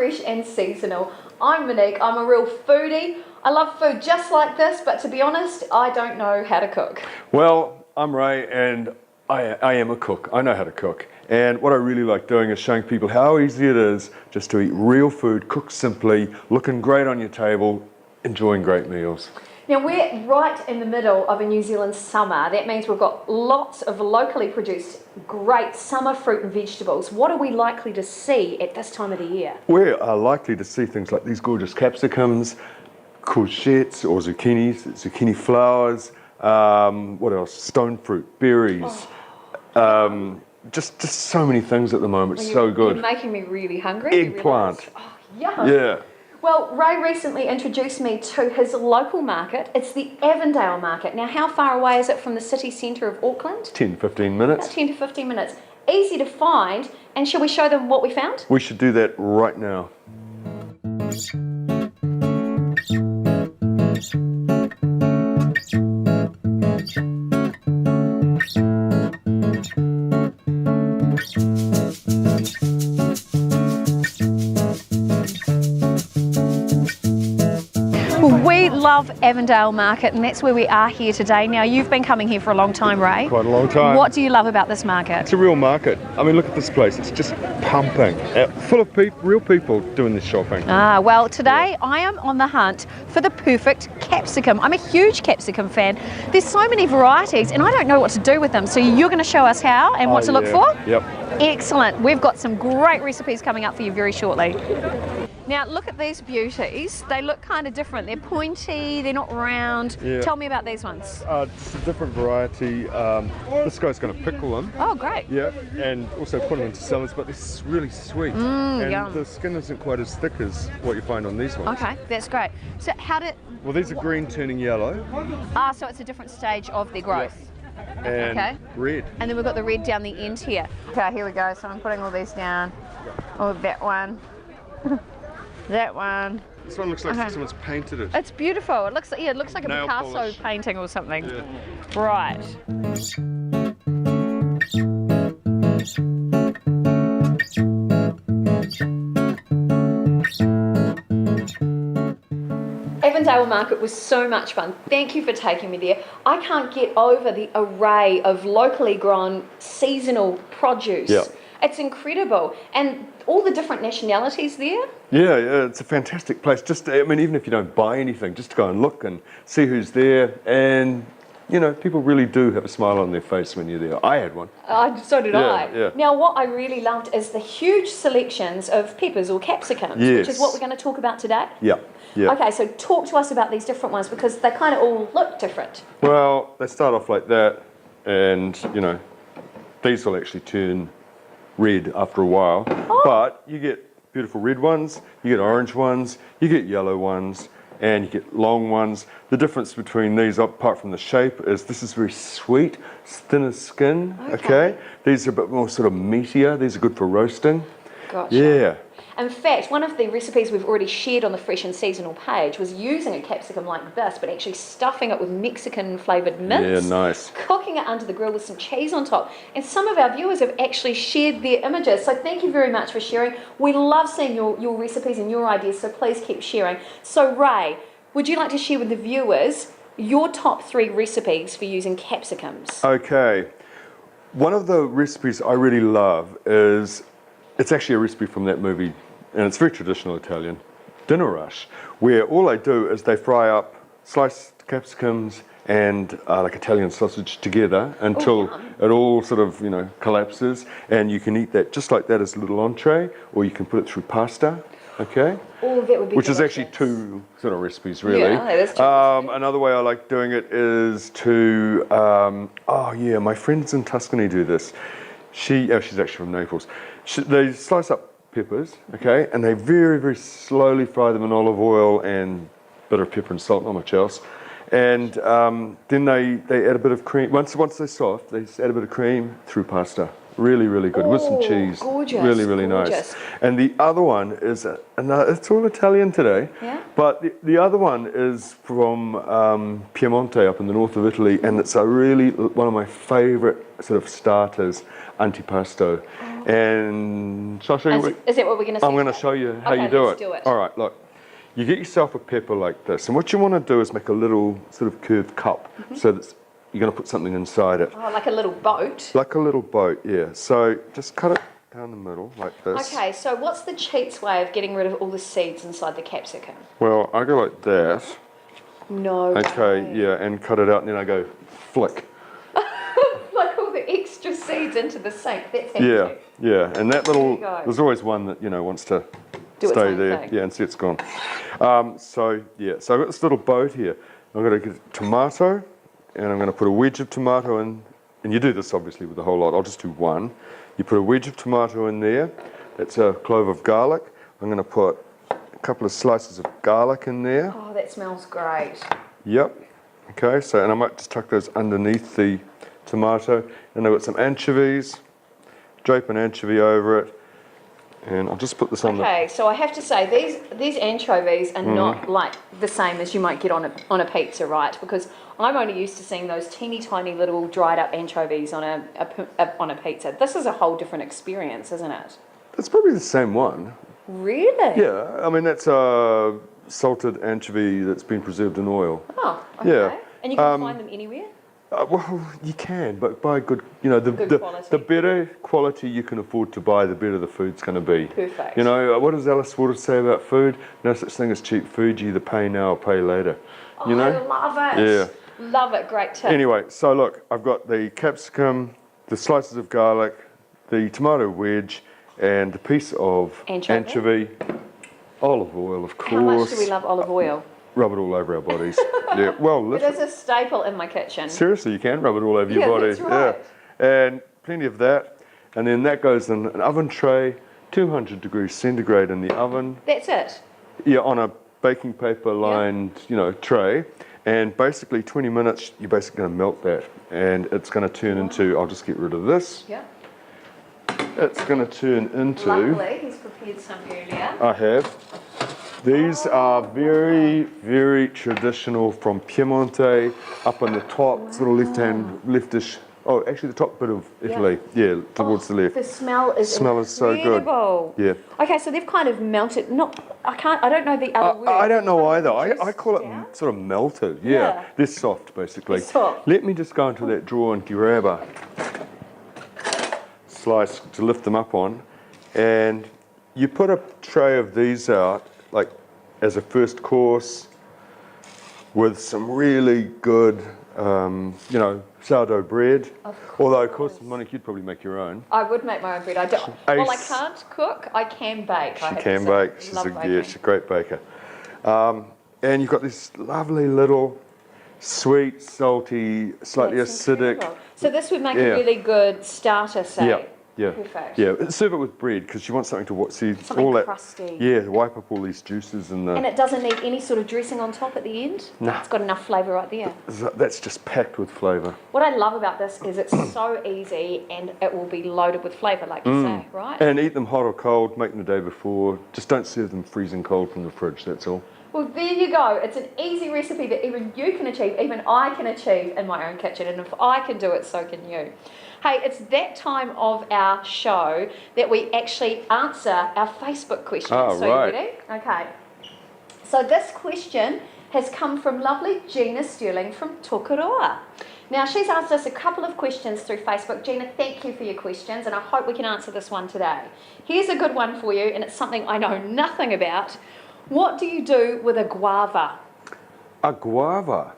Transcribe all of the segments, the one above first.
fresh and seasonal. I'm Monique, I'm a real foodie. I love food just like this, but to be honest, I don't know how to cook. Well, I'm Ray and I am a cook. I know how to cook. And what I really like doing is showing people how easy it is just to eat real food, cooked simply, looking great on your table, enjoying great meals. Now we're right in the middle of a New Zealand summer. That means we've got lots of locally produced great summer fruit and vegetables. What are we likely to see at this time of the year? We are likely to see things like these gorgeous capsicums, courgettes or zucchinis, zucchini flowers, what else? Stone fruit, berries, just so many things at the moment. Well, so good. You're making me really hungry. Eggplant. Oh, yum. Yeah. Well, Ray recently introduced me to his local market. It's the Avondale market. Now, how far away is it from the city centre of Auckland? 10-15 minutes. About 10 to 15 minutes. Easy to find. And shall we show them what we found? We should do that right now. We love Avondale Market, and that's where we are here today. Now, you've been coming here for a long time, Ray. Quite a long time. What do you love about this market? It's a real market. I mean, look at this place. It's just pumping. Full of real people doing this shopping. Well, today I am on the hunt for the perfect capsicum. I'm a huge capsicum fan. There's so many varieties, and I don't know what to do with them. So you're going to show us how and what to look for? Yep. Excellent. We've got some great recipes coming up for you very shortly. Now, look at these beauties. They look kind of different. They're pointy, they're not round. Yeah. Tell me about these ones. It's a different variety. This guy's going to pickle them. Oh, great. Yeah, and also put them into salads, but they're really sweet. And yum. the skin isn't quite as thick as what you find on these ones. Okay, that's great. So Well, these are green turning yellow. So it's a different stage of their growth. And red. And then we've got the red down the end here. Okay, here we go. So I'm putting all these down. Oh, that one. That one. This one looks like someone's painted it. It's beautiful. It looks like a Nail Picasso polish. painting or something. Yeah. Right. Avondale Market was so much fun. Thank you for taking me there. I can't get over the array of locally grown seasonal produce. Yeah. It's incredible. And all the different nationalities there. Yeah, it's a fantastic place. Even if you don't buy anything, just to go and look and see who's there. And, people really do have a smile on their face when you're there. I had one. So did I. Yeah. Now, what I really loved is the huge selections of peppers or capsicums, Yes. which is what we're going to talk about today. Yeah. Okay, so talk to us about these different ones because they kind of all look different. Well, they start off like that, and, these will actually turn red after a while. Oh. But you get beautiful red ones, you get orange ones, you get yellow ones, and you get long ones. The difference between these, apart from the shape, is this is very sweet, it's thinner skin, okay? These are a bit more sort of meatier. These are good for roasting. Gotcha. Yeah. In fact, one of the recipes we've already shared on the Fresh and Seasonal page was using a capsicum like this, but actually stuffing it with Mexican flavoured mince. Yeah, nice. Cooking it under the grill with some cheese on top. And some of our viewers have actually shared their images. So thank you very much for sharing. We love seeing your recipes and your ideas, so please keep sharing. So Ray, would you like to share with the viewers your top 3 recipes for using capsicums? Okay. One of the recipes I really love is, it's actually a recipe from that movie, and it's very traditional Italian, Dinner Rush, where all they do is they fry up sliced capsicums and like Italian sausage together until it all sort of, collapses, and you can eat that just like that as a little entree, or you can put it through pasta, okay? Oh, that would be Which delicious. is actually 2 sort of recipes, really. Yeah, that is true. Another way I like doing it is to, my friends in Tuscany do this. She's actually from Naples. They slice up peppers, okay, and they very, very slowly fry them in olive oil and a bit of pepper and salt, not much else. And then they add a bit of cream. Once they're soft, they just add a bit of cream through pasta. Really, really good, with some cheese. Gorgeous, really, really gorgeous. nice. And the other one is, it's all Italian today, but the other one is from Piemonte up in the north of Italy, and it's one of my favourite sort of starters, antipasto. And shall I show you? Is that what we're going to see? I'm going to show you how you do let's it. do it. All right, look. You get yourself a pepper like this, and what you want to do is make a little sort of curved cup, so that you're going to put something inside it. Oh, like a little boat. Like a little boat, yeah. So just cut it down the middle like this. Okay, so what's the cheats way of getting rid of all the seeds inside the capsicum? Well, I go like that. No Okay, way. yeah, and cut it out, and then I go flick. Like all the extra seeds into the sink. That's handy. Yeah, yeah, and that little, go. there's always one that, wants to Do its stay own there. thing. Yeah, and see it's gone. So I've got this little boat here. I'm going to get a tomato, and I'm going to put a wedge of tomato in, and you do this obviously with the whole lot. I'll just do one. You put a wedge of tomato in there. That's a clove of garlic. I'm going to put a couple of slices of garlic in there. Oh, that smells great. Yep. Okay, so, and I might just tuck those underneath the tomato. And I've got some anchovies. Drape an anchovy over it. And I'll just put this on Okay, so I have to say, these anchovies are not like the same as you might get on a pizza, right? Because I'm only used to seeing those teeny tiny little dried up anchovies on a pizza. This is a whole different experience, isn't it? It's probably the same one. Really? Yeah, I mean, that's a salted anchovy that's been preserved in oil. Oh, okay. Yeah. And you can find them anywhere? Well, you can, but buy good, Good quality. the better quality you can afford to buy, the better the food's going to be. Perfect. What does Alice Waters say about food? No such thing as cheap food. You either pay now or pay later. Oh, I love it. Yeah. Love it. Great tip. Anyway, so look, I've got the capsicum, the slices of garlic, the tomato wedge, and the piece of anchovy, olive oil, of course. How much do we love olive oil? Rub it all over our bodies. Yeah, well, It is a staple in my kitchen. seriously, you can rub it all over your body. That's right. Yeah, and plenty of that, and then that goes in an oven tray, 200 degrees centigrade in the oven. That's it. Yeah, on a baking paper lined, tray, and basically 20 minutes. You're basically going to melt that, and it's going to turn into. I'll just get rid of this. Yeah. It's going to turn into. Lovely. He's prepared some earlier. I have. These are very, very traditional from Piemonte, up on the top, sort of leftish. Oh, actually, the top bit of Italy. Yeah, towards the left. The smell is so good. incredible. Yeah. Okay, so they've kind of melted. I don't know the other word. I don't know either. Kind of I call it down? sort of melted. Yeah. Yeah. They're soft, basically. They're soft. Let me just go into that drawer and grab a slice to lift them up on. And you put a tray of these out, like as a first course, with some really good, sourdough bread. Although, of course, Monique, you'd probably make your own. I would make my own bread. I don't. Well, I can't cook. I can bake. She can bake. She's a great baker. And you've got this lovely little sweet, salty, slightly acidic. Incredible. So this would make a really good starter, say. Yeah. Yeah, Perfect. yeah. Serve it with bread because you want something to see Something all that. crusty. Yeah, wipe up all these juices and And it doesn't need any sort of dressing on top at the end? No. It's got enough flavour right there. that's just packed with flavour. What I love about this is it's so easy and it will be loaded with flavour, like you say, right? And eat them hot or cold. Make them the day before. Just don't serve them freezing cold from the fridge. That's all. Well, there you go. It's an easy recipe that even you can achieve, even I can achieve in my own kitchen. And if I can do it, so can you. Hey, it's that time of our show that we actually answer our Facebook question. Oh, so right. you ready? Okay. So this question has come from lovely Gina Sterling from Tokeroa. Now, she's asked us a couple of questions through Facebook. Gina, thank you for your questions, and I hope we can answer this one today. Here's a good one for you, and it's something I know nothing about. What do you do with a guava? A guava.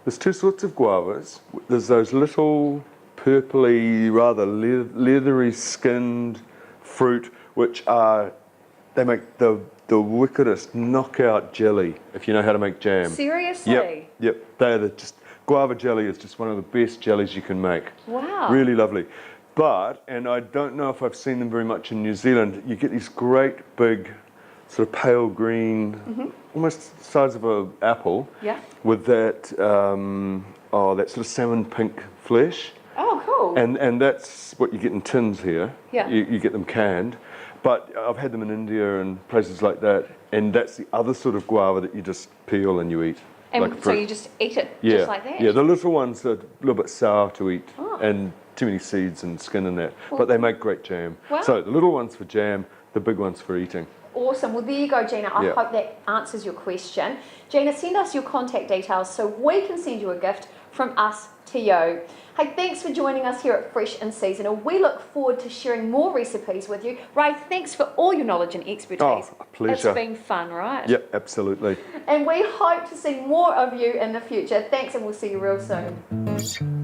There's two sorts of guavas. There's those little purpley, rather leathery skinned fruit, which they make the wickedest knockout jelly, if you know how to make jam. Seriously? Yep. Guava jelly is just one of the best jellies you can make. Wow. Really lovely. But, and I don't know if I've seen them very much in New Zealand, you get these great big sort of pale green, almost the size of an apple, with that that sort of salmon pink flesh. Oh, cool. And that's what you get in tins here. Yeah. You get them canned. But I've had them in India and places like that, and that's the other sort of guava that you just peel and you eat. And like a so fruit. you just eat it just like that? Yeah, the little ones are a little bit sour to eat and too many seeds and skin in that. But they make great jam. Wow. So the little ones for jam, the big ones for eating. Awesome. Well, there you go, Gina. I hope that answers your question. Gina, send us your contact details so we can send you a gift from us to you. Hey, thanks for joining us here at Fresh in Season, and we look forward to sharing more recipes with you. Ray, thanks for all your knowledge and expertise. Oh, a pleasure. It's been fun, right? Yep, absolutely. And we hope to see more of you in the future. Thanks, and we'll see you real soon.